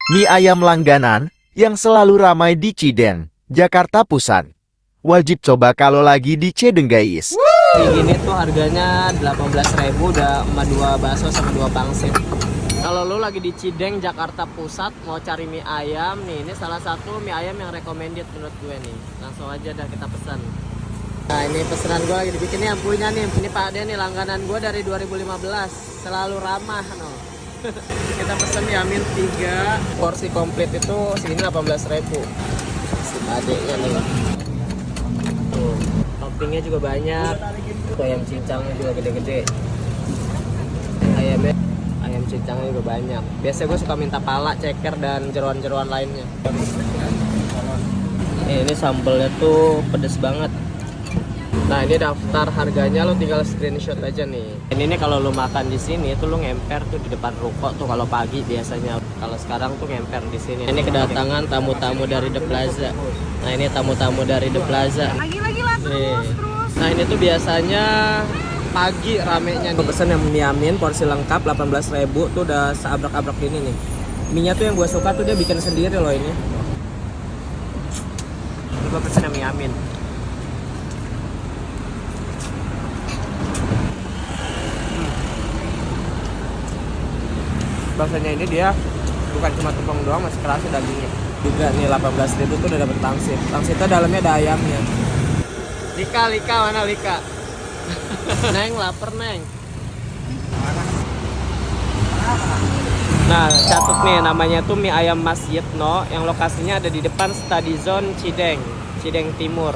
Mie ayam langganan yang selalu ramai di Cideng, Jakarta Pusat. Wajib coba kalau lagi di Cideng, guys. Kayak gini tuh harganya 18.000 udah sama 2 bakso sama 2 pangsit. Kalau lu lagi di Cideng, Jakarta Pusat mau cari mie ayam nih, ini salah satu mie ayam yang recommended menurut gue nih. Langsung aja dah kita pesan. Nah, ini pesanan gue lagi dibikin nih yang punya nih. Ini Pak Ade nih, langganan gue dari 2015. Selalu ramah no. Kita pesen mie amin 3 porsi komplit itu segini 18.000. Si Pak Ade nya nih. Tuh, toppingnya juga banyak. Tuh, ayam cincangnya juga gede-gede. Ayam cincangnya juga banyak. Biasanya gue suka minta pala, ceker, dan jeroan-jeroan lainnya. Ini sambalnya tuh pedes banget. Nah, ini daftar harganya, lo tinggal screenshot aja nih. Ini nih kalau lo makan di sini itu lo ngemper tuh di depan ruko tuh kalau pagi biasanya. Kalau sekarang tuh ngemper di sini. Ini kedatangan tamu-tamu dari The Plaza. Nah, ini tamu-tamu dari The Plaza. Lagi-lagi lah terus. Nah, ini tuh biasanya pagi ramenya nih. Gue pesen yang mie amin porsi lengkap 18.000 tuh udah seabrak-abrak ini nih. Mie-nya tuh yang gue suka tuh dia bikin sendiri loh ini. Ini gue pesen yang mie amin. Bahasanya ini dia bukan cuma tepung doang, masih kerasa dagingnya. Juga nih 18.000 tuh udah dapet pangsit. Pangsitnya dalamnya ada ayamnya. Lika mana Lika? Neng lapar Neng. Nah, catat nih namanya tuh mie ayam Mas Yitno yang lokasinya ada di depan Stadion Cideng Timur.